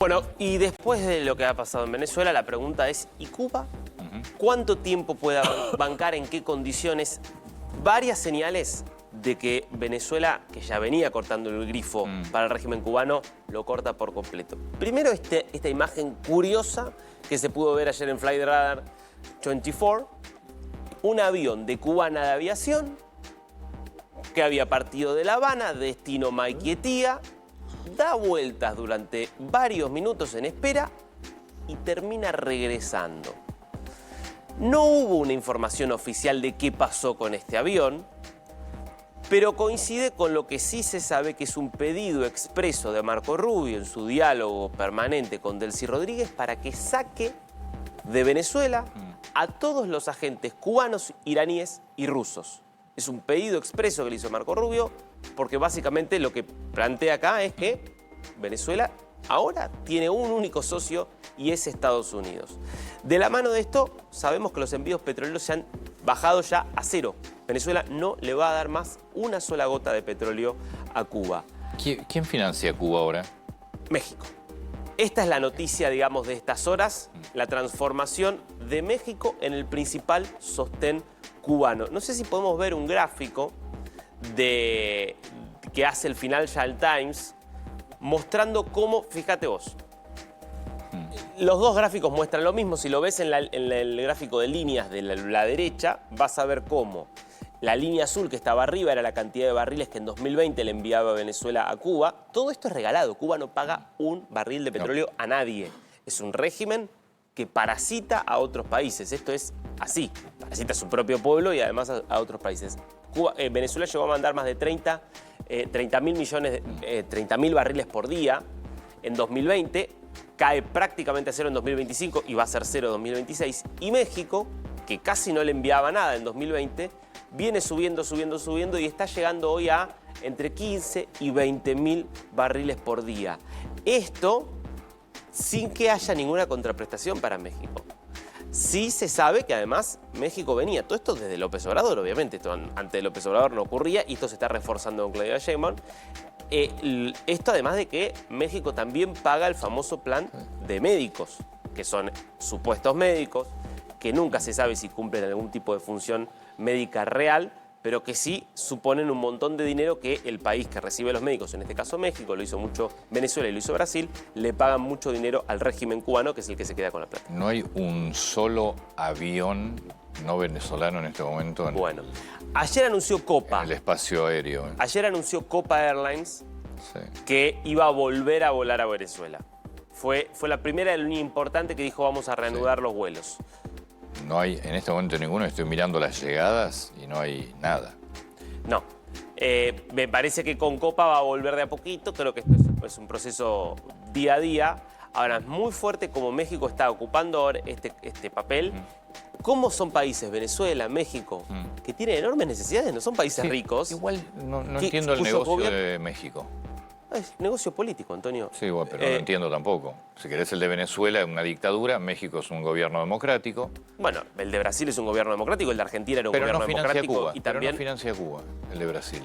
Bueno, y después de lo que ha pasado en Venezuela, la pregunta es, ¿y Cuba? ¿Cuánto tiempo puede bancar, en qué condiciones? Varias señales de que Venezuela, que ya venía cortando el grifo para el régimen cubano, lo corta por completo. Primero, esta imagen curiosa que se pudo ver ayer en Flight Radar 24, un avión de Cubana de Aviación que había partido de La Habana, destino Maiquetía, da vueltas durante varios minutos en espera y termina regresando. No hubo una información oficial de qué pasó con este avión, pero coincide con lo que sí se sabe, que es un pedido expreso de Marco Rubio en su diálogo permanente con Delcy Rodríguez para que saque de Venezuela a todos los agentes cubanos, iraníes y rusos. Es un pedido expreso que le hizo Marco Rubio, porque básicamente lo que plantea acá es que Venezuela ahora tiene un único socio y es Estados Unidos. De la mano de esto, sabemos que los envíos petroleros se han bajado ya a cero. Venezuela no le va a dar más una sola gota de petróleo a Cuba. ¿Quién financia a Cuba ahora? México. Esta es la noticia, digamos, de estas horas, la transformación de México en el principal sostén cubano. No sé si podemos ver un gráfico que hace el Financial Times mostrando cómo, fíjate vos, los dos gráficos muestran lo mismo. Si lo ves en el gráfico de líneas de la derecha, vas a ver cómo la línea azul que estaba arriba era la cantidad de barriles que en 2020 le enviaba Venezuela a Cuba. Todo esto es regalado. Cuba no paga un barril de petróleo a nadie. Es un régimen que parasita a otros países. Esto es así. Parasita a su propio pueblo y además a otros países. Venezuela llegó a mandar más de 30.000 barriles por día en 2020. Cae prácticamente a cero en 2025 y va a ser cero en 2026. Y México, que casi no le enviaba nada en 2020, viene subiendo y está llegando hoy a entre 15 y 20.000 barriles por día. Esto sin que haya ninguna contraprestación para México. Sí se sabe que además México venía, todo esto desde López Obrador, obviamente, esto antes de López Obrador no ocurría y esto se está reforzando con Claudia Sheinbaum. Esto además de que México también paga el famoso plan de médicos, que son supuestos médicos, que nunca se sabe si cumplen algún tipo de función médica real, pero que sí suponen un montón de dinero que el país que recibe a los médicos, en este caso México, lo hizo mucho Venezuela y lo hizo Brasil, le pagan mucho dinero al régimen cubano, que es el que se queda con la plata. No hay un solo avión no venezolano en este momento Bueno, ayer anunció Copa. En el espacio aéreo. Ayer anunció Copa Airlines Sí. que iba a volver a volar a Venezuela. Fue la primera línea importante que dijo vamos a reanudar los vuelos. No hay en este momento ninguno. Estoy mirando las llegadas y no hay nada. No. Me parece que con Copa va a volver de a poquito. Creo que esto es un proceso día a día. Ahora, es muy fuerte como México está ocupando ahora este papel. ¿Cómo son países, Venezuela, México, que tienen enormes necesidades? No son países ricos. Igual no entiendo el negocio de México. Es negocio político, Antonio. Sí, bueno, pero no entiendo tampoco. Si querés el de Venezuela, es una dictadura. México es un gobierno democrático. Bueno, el de Brasil es un gobierno democrático, el de Argentina era un gobierno democrático. Cuba, y también pero no financia a Cuba, el de Brasil.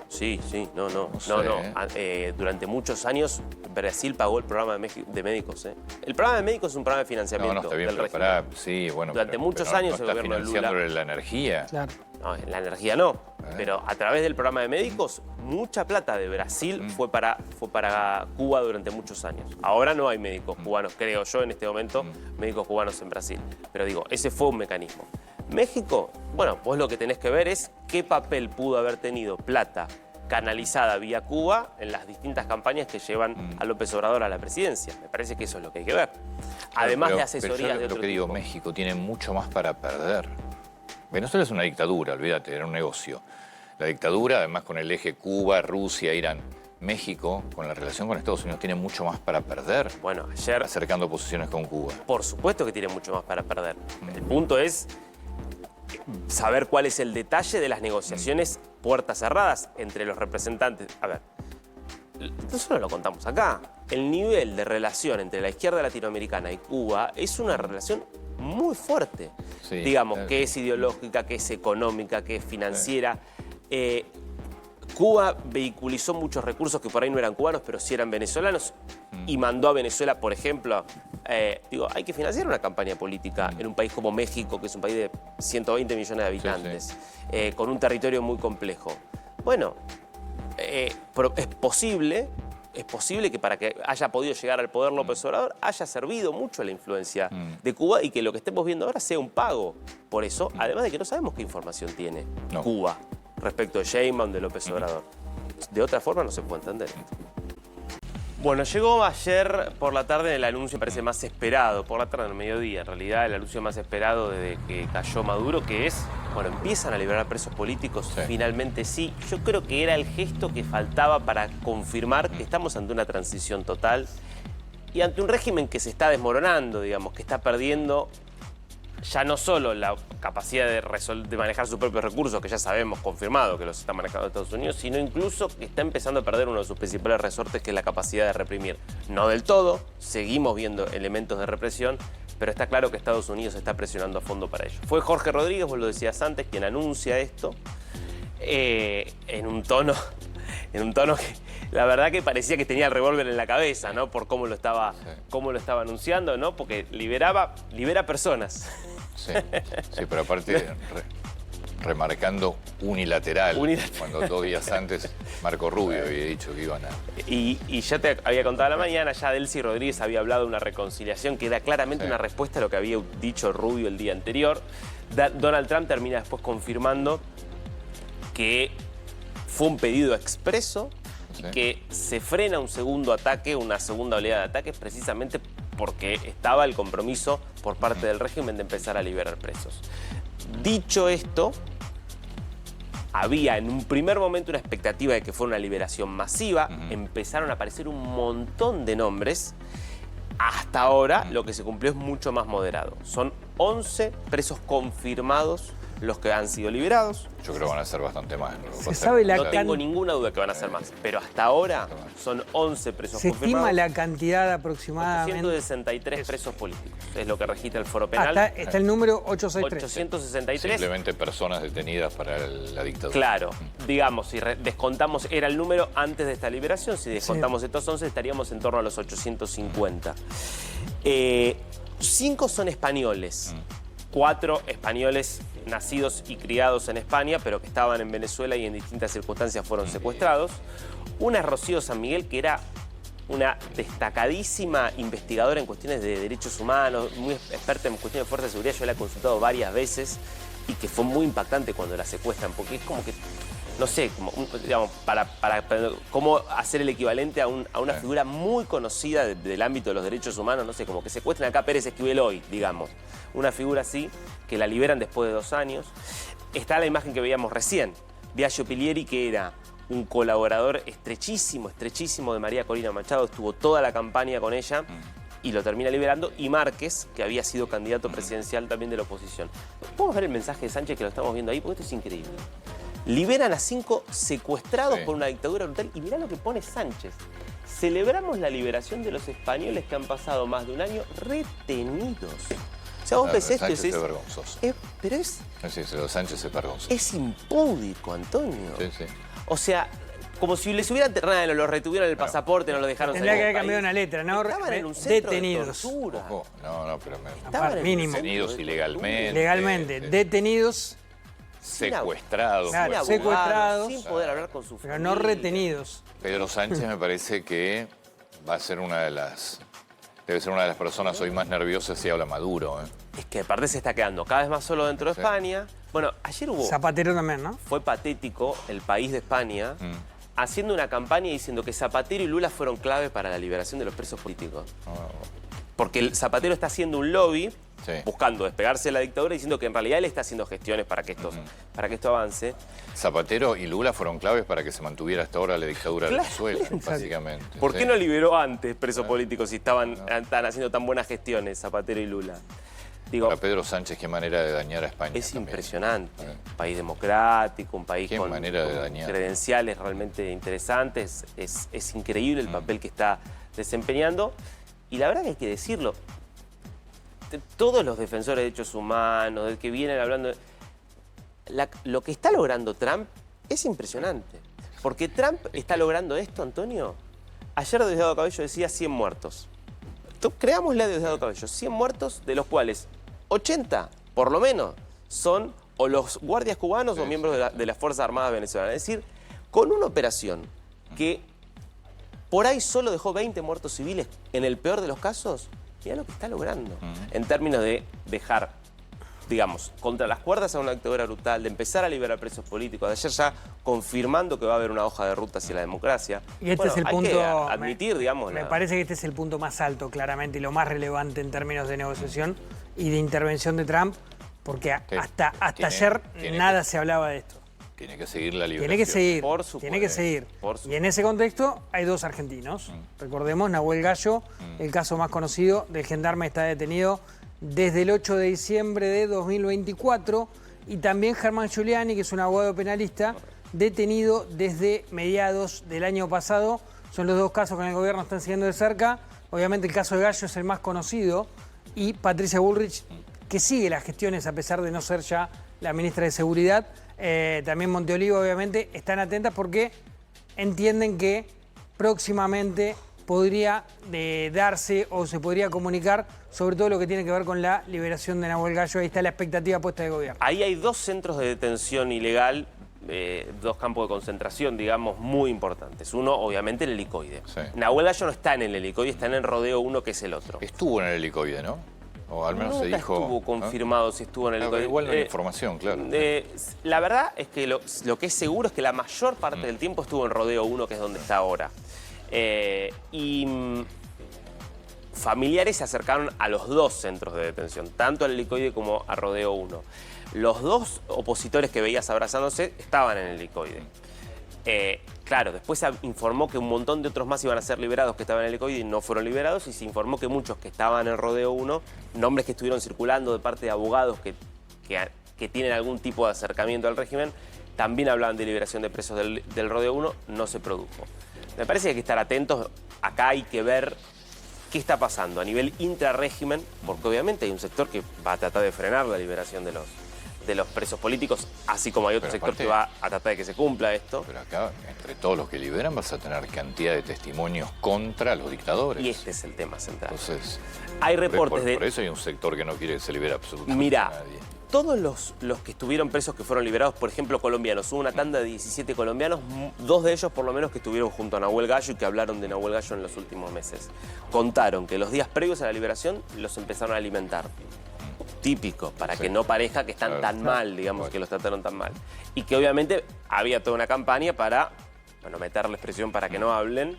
Sí, no. sé, Durante muchos años Brasil pagó el programa de médicos. El programa de médicos es un programa de financiamiento. No, está bien, del pero régimen. sí, bueno. Durante muchos años no el gobierno de Lula. está financiándole la energía. Claro. No, la energía no. Pero a través del programa de médicos, mucha plata de Brasil fue para Cuba durante muchos años. Ahora no hay médicos cubanos, creo yo, en este momento, médicos cubanos en Brasil. Pero digo, ese fue un mecanismo. México, bueno, vos lo que tenés que ver es qué papel pudo haber tenido plata canalizada vía Cuba en las distintas campañas que llevan a López Obrador a la presidencia. Me parece que eso es lo que hay que ver. Además de asesorías de otro Lo que digo, tipo. México tiene mucho más para perder. Venezuela es una dictadura, olvídate, era un negocio. La dictadura, además con el eje Cuba, Rusia, Irán. México, con la relación con Estados Unidos, tiene mucho más para perder. Bueno, ayer, acercando posiciones con Cuba. por supuesto que tiene mucho más para perder. El punto es saber cuál es el detalle de las negociaciones puertas cerradas entre los representantes. A ver, nosotros lo contamos acá. El nivel de relación entre la izquierda latinoamericana y Cuba es una relación muy fuerte. Sí, digamos, que es ideológica, que es económica, que es financiera. Cuba vehiculizó muchos recursos que por ahí no eran cubanos, pero sí eran venezolanos, y mandó a Venezuela, por ejemplo, hay que financiar una campaña política en un país como México, que es un país de 120 millones de habitantes, con un territorio muy complejo. Bueno, es posible que para que haya podido llegar al poder López Obrador haya servido mucho la influencia de Cuba y que lo que estemos viendo ahora sea un pago por eso, además de que no sabemos qué información tiene Cuba respecto de Sheinbaum, de López Obrador. De otra forma no se puede entender esto. Bueno, llegó ayer por la tarde el anuncio, me parece, más esperado, por la tarde, al mediodía, en realidad, el anuncio más esperado desde que cayó Maduro, que es, bueno, empiezan a liberar presos políticos, finalmente sí. Yo creo que era el gesto que faltaba para confirmar que estamos ante una transición total y ante un régimen que se está desmoronando, digamos, que está perdiendo ya no solo la capacidad de manejar sus propios recursos, que ya sabemos, confirmado, que los está manejando Estados Unidos, sino incluso que está empezando a perder uno de sus principales resortes, que es la capacidad de reprimir. No del todo, seguimos viendo elementos de represión, pero está claro que Estados Unidos está presionando a fondo para ello. Fue Jorge Rodríguez, vos lo decías antes, quien anuncia esto, en un tono que la verdad que parecía que tenía el revólver en la cabeza, ¿no? Por cómo lo estaba anunciando, ¿no? Porque libera personas. Sí, pero aparte remarcando unilateral, cuando 2 días antes Marco Rubio había dicho que iban a... Y ya te había contado a la mañana, ya Delcy Rodríguez había hablado de una reconciliación que era claramente una respuesta a lo que había dicho Rubio el día anterior. Donald Trump termina después confirmando que fue un pedido expreso y que se frena un segundo ataque, una segunda oleada de ataques, precisamente porque estaba el compromiso por parte del régimen de empezar a liberar presos. Dicho esto, había en un primer momento una expectativa de que fuera una liberación masiva. Empezaron a aparecer un montón de nombres. Hasta ahora lo que se cumplió es mucho más moderado. Son 11 presos confirmados los que han sido liberados. Yo creo que van a ser bastante más. No tengo ninguna duda que van a ser más, pero hasta ahora son 11 presos confirmados. Se estima la cantidad aproximadamente. 863 presos políticos, es lo que registra el Foro Penal. Está el número 863. 863. Simplemente personas detenidas para la dictadura. Cinco, digamos, si descontamos, era el número antes de esta liberación, si descontamos estos 11 estaríamos en torno a los 850. 5 son españoles. 4 españoles nacidos y criados en España, pero que estaban en Venezuela y en distintas circunstancias fueron secuestrados. Una es Rocío San Miguel, que era una destacadísima investigadora en cuestiones de derechos humanos, muy experta en cuestiones de fuerza de seguridad. Yo la he consultado varias veces y que fue muy impactante cuando la secuestran, porque es como que, no sé, como, digamos, para cómo hacer el equivalente a una figura muy conocida del ámbito de los derechos humanos, no sé, como que secuestren acá a Pérez Esquivel hoy, digamos. Una figura así, que la liberan después de 2 años. Está la imagen que veíamos recién, Biagio Pilieri, que era un colaborador estrechísimo de María Corina Machado, estuvo toda la campaña con ella y lo termina liberando, y Márquez, que había sido candidato presidencial también de la oposición. Podemos ver el mensaje de Sánchez, que lo estamos viendo ahí, porque esto es increíble. Liberan a 5 secuestrados por una dictadura brutal, y mirá lo que pone Sánchez. Celebramos la liberación de los españoles que han pasado más de un año retenidos. O sea, vos ves esto y decís... es vergonzoso. Pero es... Sí, Sánchez es vergonzoso. Es impúdico, Antonio. Sí. O sea, como si les hubieran... No, lo retuvieron el pasaporte, no lo dejaron salir. Tendría que haber cambiado una letra, ¿no? Estaban en un centro detenidos. de tortura. Ojo. No, pero... Estaban mínimo. Detenidos ilegalmente. Legalmente. Detenidos. Secuestrados. Claro, Sin secuestrados. sin poder hablar con su Pero familia. no retenidos. Pedro Sánchez me parece que va a ser debe ser una de las personas hoy más nerviosas si habla Maduro. Es que aparte se está quedando cada vez más solo dentro de España. Bueno, ayer hubo... Zapatero también, ¿no? Fue patético El País de España haciendo una campaña diciendo que Zapatero y Lula fueron clave para la liberación de los presos políticos. Porque el Zapatero está haciendo un lobby buscando despegarse de la dictadura, diciendo que en realidad él está haciendo gestiones para que esto avance. Zapatero y Lula fueron claves para que se mantuviera hasta ahora la dictadura de Venezuela, básicamente. ¿Por qué no liberó antes presos políticos si estaban haciendo tan buenas gestiones Zapatero y Lula? Digo, para Pedro Sánchez, qué manera de dañar a España. Es impresionante. Un país democrático, un país con credenciales realmente interesantes. Es increíble el papel que está desempeñando. Y la verdad que hay que decirlo. Todos los defensores de derechos humanos, del que vienen hablando... Lo que está logrando Trump es impresionante. Porque Trump está logrando esto, Antonio. Ayer Diosdado Cabello decía 100 muertos. Creámosle a Diosdado Cabello 100 muertos, de los cuales 80, por lo menos, son o los guardias cubanos o miembros de las Fuerzas Armadas venezolanas. Es decir, con una operación que por ahí solo dejó 20 muertos civiles, en el peor de los casos, mirá lo que está logrando. En términos de dejar, digamos, contra las cuerdas a una dictadura brutal, de empezar a liberar presos políticos, de ayer ya confirmando que va a haber una hoja de ruta hacia la democracia. Y este es el punto. Hay que admitir, digamos. Me parece que este es el punto más alto, claramente, y lo más relevante en términos de negociación y de intervención de Trump, porque hasta ayer nada se hablaba de esto. Tiene que seguir la liberación. Tiene que seguir, Por supuesto. tiene que seguir. Por supuesto. Y en ese contexto hay dos argentinos. Recordemos, Nahuel Gallo, el caso más conocido del gendarme, está detenido desde el 8 de diciembre de 2024. Y también Germán Giuliani, que es un abogado penalista, detenido desde mediados del año pasado. Son los dos casos que en el gobierno están siguiendo de cerca. Obviamente el caso de Gallo es el más conocido. Y Patricia Bullrich, que sigue las gestiones a pesar de no ser ya la ministra de Seguridad. También Monteolivo, obviamente, están atentas porque entienden que próximamente podría darse o se podría comunicar sobre todo lo que tiene que ver con la liberación de Nahuel Gallo. Ahí está la expectativa puesta de gobierno. Ahí hay dos centros de detención ilegal, dos campos de concentración, digamos, muy importantes. Uno, obviamente, el helicoide. Sí. Nahuel Gallo no está en el helicoide, está en el Rodeo 1, que es el otro. Estuvo en el helicoide, ¿no? O al menos Nunca se dijo. estuvo confirmado si estuvo en el helicoide. Igual no hay información, claro. La verdad es que lo que es seguro es que la mayor parte del tiempo estuvo en Rodeo 1, que es donde está ahora. Familiares se acercaron a los dos centros de detención, tanto al helicoide como a Rodeo 1. Los dos opositores que veías abrazándose estaban en el helicoide. Claro, después se informó que un montón de otros más iban a ser liberados que estaban en el helicoide y no fueron liberados, y se informó que muchos que estaban en Rodeo 1, nombres que estuvieron circulando de parte de abogados que tienen algún tipo de acercamiento al régimen, también hablaban de liberación de presos del Rodeo 1, no se produjo. Me parece que hay que estar atentos, acá hay que ver qué está pasando a nivel intrarrégimen, porque obviamente hay un sector que va a tratar de frenar la liberación de los presos políticos, así como hay otro sector que va a tratar de que se cumpla esto. Pero acá, entre todos los que liberan, vas a tener cantidad de testimonios contra los dictadores. Y este es el tema central. Entonces, hay reportes por eso hay un sector que no quiere que se libere absolutamente Mirá, nadie. todos los que estuvieron presos que fueron liberados, por ejemplo, colombianos, hubo una tanda de 17 colombianos, dos de ellos por lo menos que estuvieron junto a Nahuel Gallo y que hablaron de Nahuel Gallo en los últimos meses. Contaron que los días previos a la liberación los empezaron a alimentar. Típico, para que no parezca que están tan mal, digamos, que los trataron tan mal. Y que obviamente había toda una campaña para, bueno, meterles presión para que no hablen.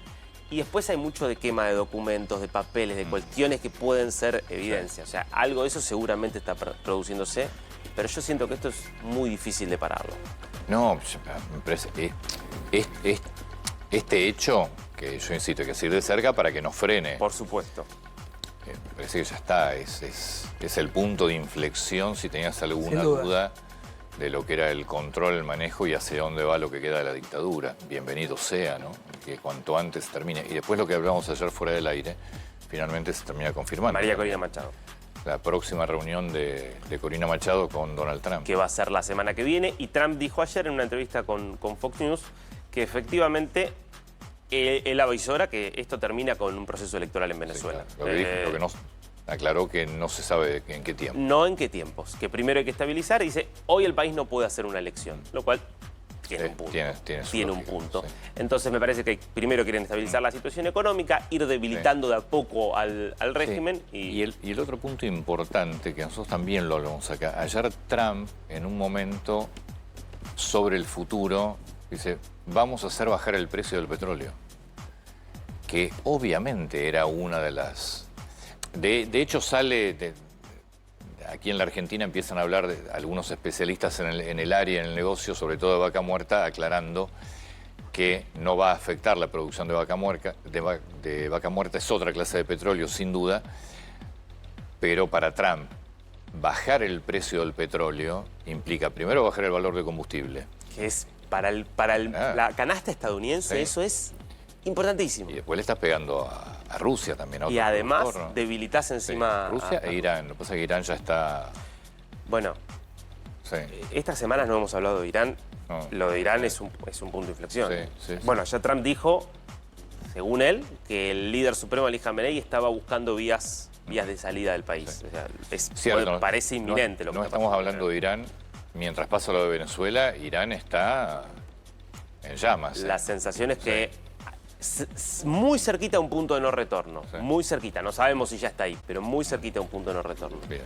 Y después hay mucho de quema de documentos, de papeles, de cuestiones que pueden ser evidencia. O sea, algo de eso seguramente está produciéndose, pero yo siento que esto es muy difícil de pararlo. No, me parece este hecho, que yo insisto, hay que seguir de cerca para que nos frene. Por supuesto. Me parece que ya está, es el punto de inflexión si tenías alguna duda de lo que era el control, el manejo y hacia dónde va lo que queda de la dictadura. Bienvenido sea, ¿no? Que cuanto antes termine. Y después lo que hablamos ayer fuera del aire, finalmente se termina confirmando. María Corina Machado. La próxima reunión de Corina Machado con Donald Trump. Que va a ser la semana que viene. Y Trump dijo ayer en una entrevista con Fox News que efectivamente él avisora que esto termina con un proceso electoral en Venezuela. Sí, claro. Lo que no aclaró que no se sabe en qué tiempo. No en qué tiempos, que primero hay que estabilizar. Dice, hoy el país no puede hacer una elección, lo cual tiene un punto. Tiene un lógica, punto. sí. Entonces me parece que primero quieren estabilizar la situación económica, ir debilitando de a poco al régimen. Y el otro punto importante, que nosotros también lo hablamos acá, ayer Trump, en un momento sobre el futuro, dice, vamos a hacer bajar el precio del petróleo. Que obviamente era una de las... De hecho sale... Aquí en la Argentina empiezan a hablar de algunos especialistas en el área, en el negocio, sobre todo de vaca muerta, aclarando que no va a afectar la producción de vaca muerta. De vaca muerta es otra clase de petróleo, sin duda. Pero para Trump, bajar el precio del petróleo implica primero bajar el valor de combustible. Que es para la canasta estadounidense, Sí. eso es importantísimo. Y después le estás pegando a Rusia también. A Y otro además productor, ¿no? debilitas encima... Rusia e Irán. Lo que pasa es que Irán ya está... Bueno, Sí. estas semanas no hemos hablado de Irán. No. Lo de Irán es un punto de inflexión. Sí. Bueno, ya Trump dijo, según él, que el líder supremo Ali Khamenei estaba buscando vías de salida del país. O sea, Cierto, parece inminente lo que no está estamos pasando. hablando de Irán. Mientras pasa lo de Venezuela, Irán está en llamas. La sensación es que muy cerquita a un punto de no retorno. Sí. Muy cerquita. No sabemos si ya está ahí, pero muy cerquita a un punto de no retorno. Bien.